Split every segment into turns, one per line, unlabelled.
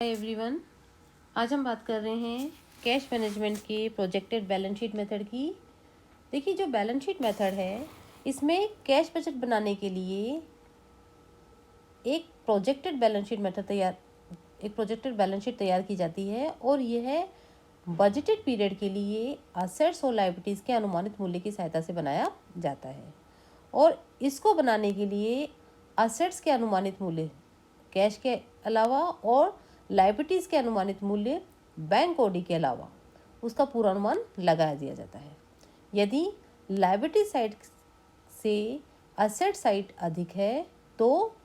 Hi everyone. आज हम बात कर रहे हैं कैश मैनेजमेंट के प्रोजेक्टेड बैलेंस शीट मेथड की। देखिए, जो बैलेंस शीट मेथड है इसमें कैश बजट बनाने के लिए एक प्रोजेक्टेड बैलेंस शीट तैयार की जाती है और यह बजटेड पीरियड के लिए असेट्स और लायबिलिटीज़ के अनुमानित मूल्य की सहायता से बनाया जाता है। और इसको बनाने के लिए असेट्स के अनुमानित मूल्य कैश के अलावा और लायबिलिटीज़ के अनुमानित मूल्य बैंक ओडी के अलावा उसका पूरा अनुमान लगा दिया जाता है। यदि लायबिलिटी साइड से असेट साइड अधिक है तो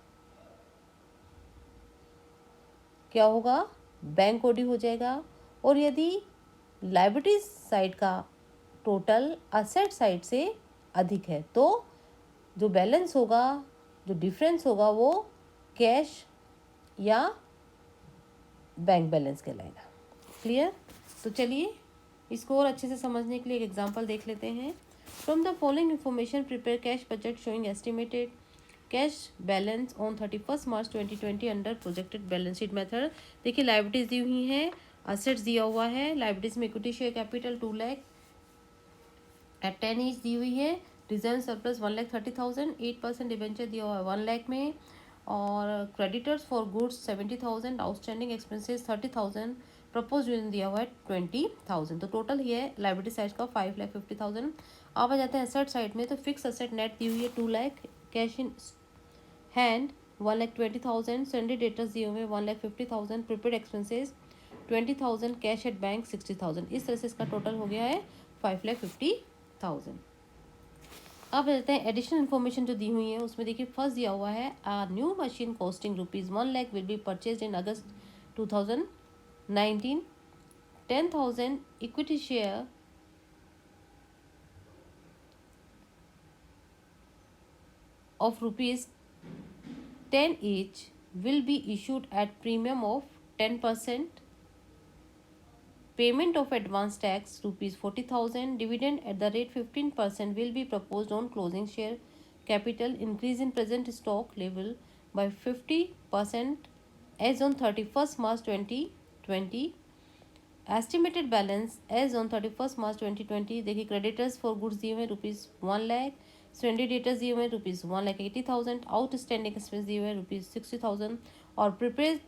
क्या होगा, बैंक ओडी हो जाएगा। और यदि लायबिलिटी साइड का टोटल असेट साइड से अधिक है तो जो बैलेंस होगा, जो डिफरेंस होगा, वो कैश या बैंक बैलेंस कहलाएगा। क्लियर? तो चलिए इसको और अच्छे से समझने के लिए एक एग्जांपल देख लेते हैं। From the following information prepare cash budget showing estimated cash balance on 31 March 2020 under projected balance sheet method. देखिए, लायबिलिटीज दी हुई हैं, असेट्स दिया हुआ है। लायबिलिटीज में equity share capital 2 lakh at 10 each दी हुई है। रिजर्व सरप्लस 1,30,000, 8% डिबेंचर दिया हुआ है 1 लाख में। और creditors for goods 70,000, outstanding expenses 30,000, propose union दिया हुआ है 20,000। तो टोटल ही है लायबिलिटी साइड का 5,50,000। अब आ जाते हैं एसेट साइड में। तो फिक्स एसेट नेट दी हुई है 2 lakh, cash in hand 1,20,000, Sunday debtors दिए हुए हैं 1,50,000, prepaid expenses 20,000, cash at bank 60,000। इस तरह से इसका टोटल हो गया है 5,50,000। अब रहते हैं एडिशनल इन्फॉर्मेशन जो दी हुई है उसमें। देखिए, फर्स्ट दिया हुआ है new machine costing ₹1 lakh will be purchase in August 2019। 10,000 equity share of ₹10 each will be issued at premium of 10%. Payment of advance tax ₹40,000. Dividend at the rate 15% will be proposed on closing share capital. Increase in present stock level by 50% as on 31st March 2020. Estimated balance as on 31st March 2020। देखिए, creditors for goods दिए हुए ₹1 lakh, standard debtors दिए हुए ₹1,80,000, outstanding expense दिए हुए ₹60,000 और prepaid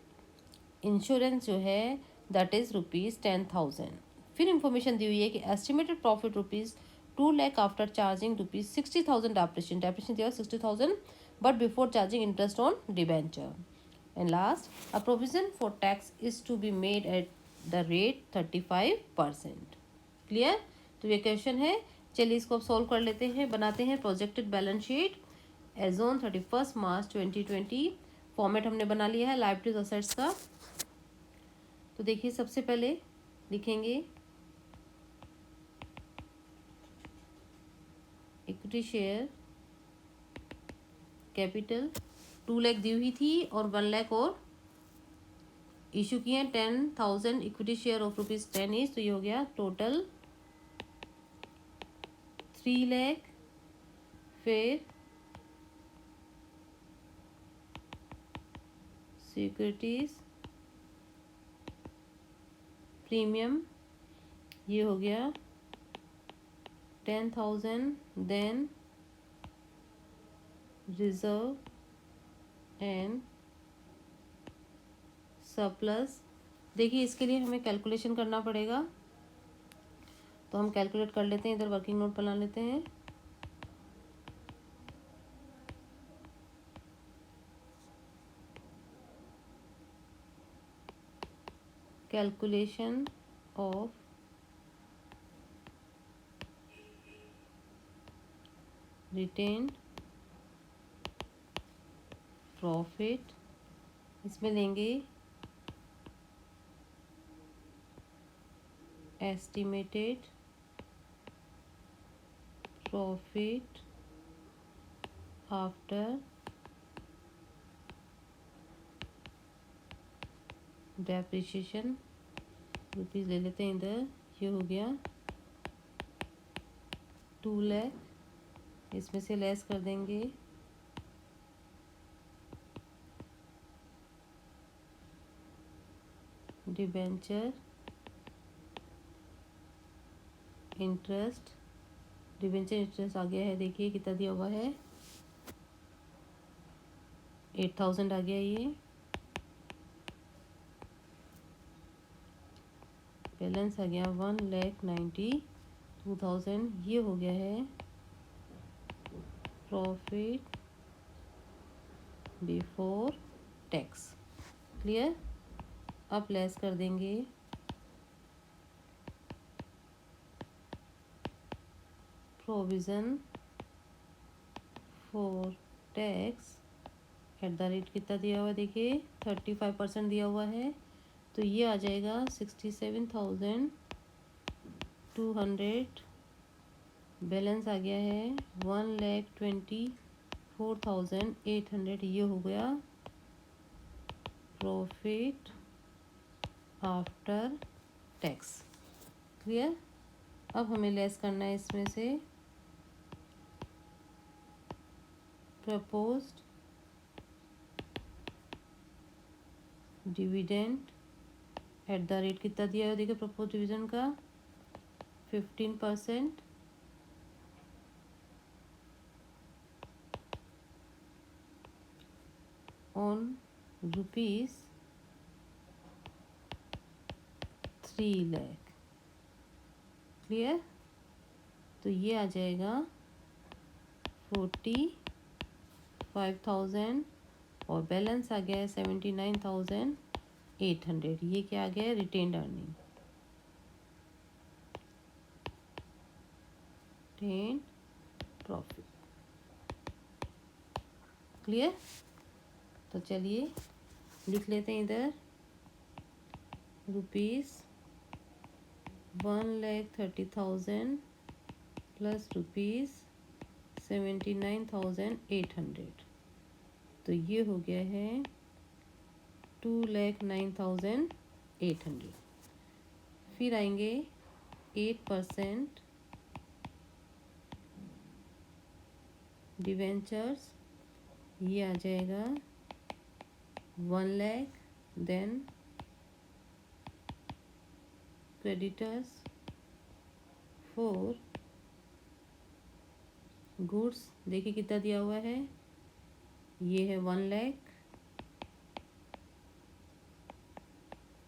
insurance जो है दैट इज ₹10,000। फिर इंफॉर्मेशन दी हुई है कि estimated profit ₹2 lakh after charging ₹60,000 depreciation दिया 60,000 but before charging interest on debenture. And last, a provision for tax is to be made at the rate 35%। Clear? तो ये क्वेश्चन है। चलिए इसको अब सॉल्व कर लेते हैं। बनाते हैं projected balance sheet as on 31 March 2020। Format हमने बना लिया है लायबिलिटीज असेट्स का। तो देखिए, सबसे पहले लिखेंगे इक्विटी शेयर कैपिटल 2 लाख दी हुई थी और 1 लाख और इशू किए हैं। 10,000 इक्विटी शेयर ऑफ ₹10 ईच। तो ये हो गया टोटल 3 लाख। फिर सिक्योरिटीज प्रीमियम ये हो गया 10,000। Then reserve and surplus. देखिए, इसके लिए हमें कैलकुलेशन करना पड़ेगा, तो हम कैलकुलेट कर लेते हैं। इधर वर्किंग नोट बना लेते हैं। कैलकुलेशन ऑफ रिटेन्ड प्रॉफिट, इसमें लेंगे estimated profit after depreciation rupees ले लेते हैं इधर। ये हो गया 2 लाख, इसमें से लेस कर देंगे डिबेंचर इंटरेस्ट, डिबेंचर इंटरेस्ट आ गया है, देखिए कितना दिया हुआ है, 8,000 आ गया ये। बैलेंस आ गया 1,92,000, ये हो गया है प्रॉफिट बिफोर टैक्स। क्लियर। अब लेस कर देंगे provision for tax at the rate कितना दिया हुआ है, देखिए 35% दिया हुआ है, तो ये आ जाएगा 67,200। बैलेंस आ गया है 1,24,800, ये हो गया प्रॉफिट आफ्टर टैक्स। क्लियर। अब हमें लेस करना है इसमें से proposed dividend eight the rate कितना दिया है, देखिए प्रपोज डिविडेंड का 15% ऑन ₹3 लाख। क्लियर। तो ये आ जाएगा 45,000 और बैलेंस आ गया है 79,800। ये क्या आ गया है, retained earning, retained profit. Clear. तो चलिए लिख लेते हैं इधर ₹1,30,000 प्लस ₹79,800, तो ये हो गया है 2,09,800। फिर आएंगे 8% डिवेंचर्स, ये आ जाएगा 1 lakh. Then creditors for goods, देखिए कितना दिया हुआ है, ये है 1 lakh,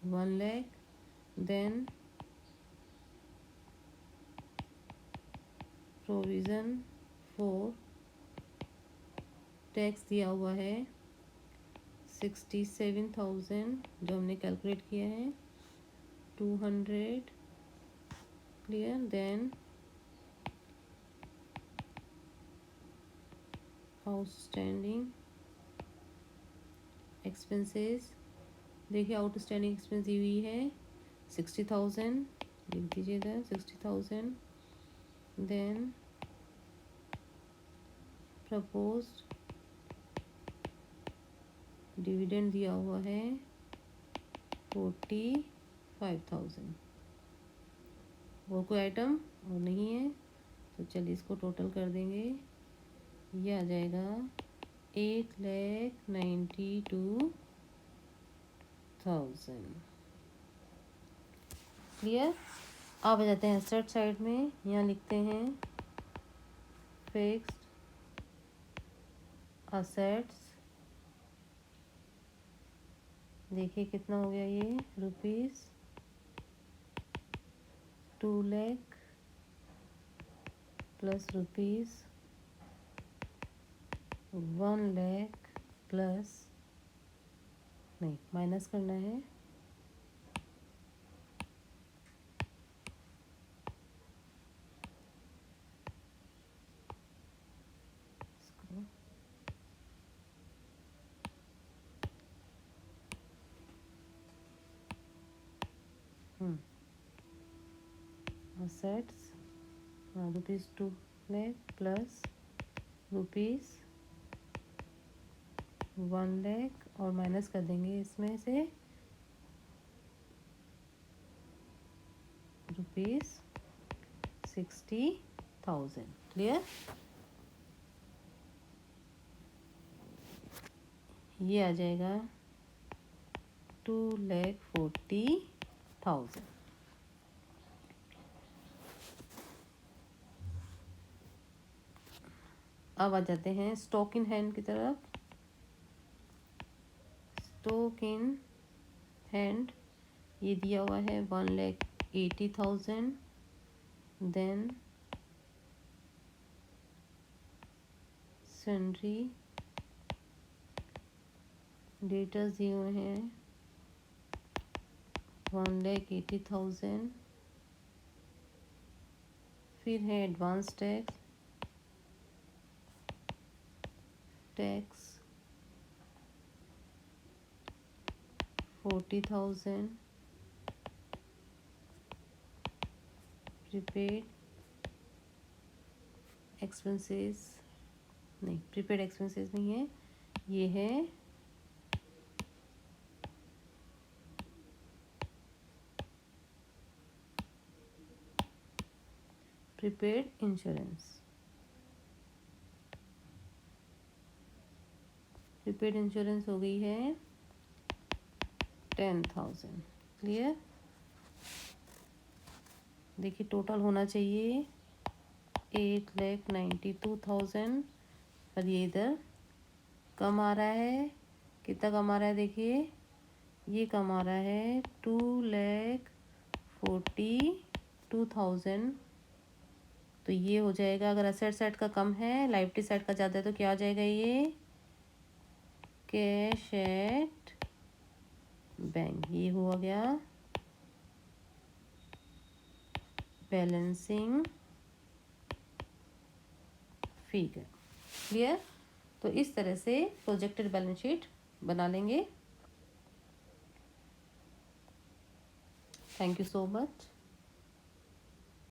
1 lakh. Then provision for tax दिया हुआ है 67,000, जो हमने कैलकुलेट किया है 200। क्लियर। देन आउटस्टैंडिंग एक्सपेंसेस, देखिए आउटस्टैंडिंग एक्सपेंस दी हुई है 60,000, लिख दीजिए इधर 60,000। देन प्रपोज्ड डिविडेंड दिया हुआ है 45,000। और कोई आइटम और नहीं है, तो चलिए इसको टोटल कर देंगे, ये आ जाएगा 8,92,000। क्लियर। अब आ जाते हैं एसेट साइड में, यहाँ लिखते हैं फिक्स्ड असेट्स, देखिए कितना हो गया ये, ₹2 लाख प्लस ₹1 लाख प्लस, नहीं माइनस करना है, असेट्स ₹2 लाख प्लस ₹1 लाख, और माइनस कर देंगे इसमें से ₹60,000। क्लियर। ये आ जाएगा 2,40,000। अब आ जाते हैं स्टॉक इन हैंड की तरफ। स्टॉक इन हैंड ये दिया हुआ है 1,80,000। देन सन्ड्री डेटर्स दिए हुए हैं 1,80,000। फिर है एडवांस टैक्स 40,000। प्रीपेड एक्सपेंसेस नहीं, प्रीपेड एक्सपेंसेस नहीं है, ये है प्रीपेड इंश्योरेंस। प्रीपेड इंश्योरेंस हो गई है 10,000। क्लियर। देखिए टोटल होना चाहिए 8,92,000, पर ये इधर कम आ रहा है। कितना कम आ रहा है देखिए, ये कम आ रहा है 2,42,000। तो ये हो जाएगा, अगर असेट साइड का कम है लाइबिलिटी साइड का ज़्यादा है तो क्या आ जाएगा, ये कैश एट बैंक। ये हुआ गया बैलेंसिंग फिगर। क्लियर। तो इस तरह से प्रोजेक्टेड बैलेंस शीट बना लेंगे। Thank you so much.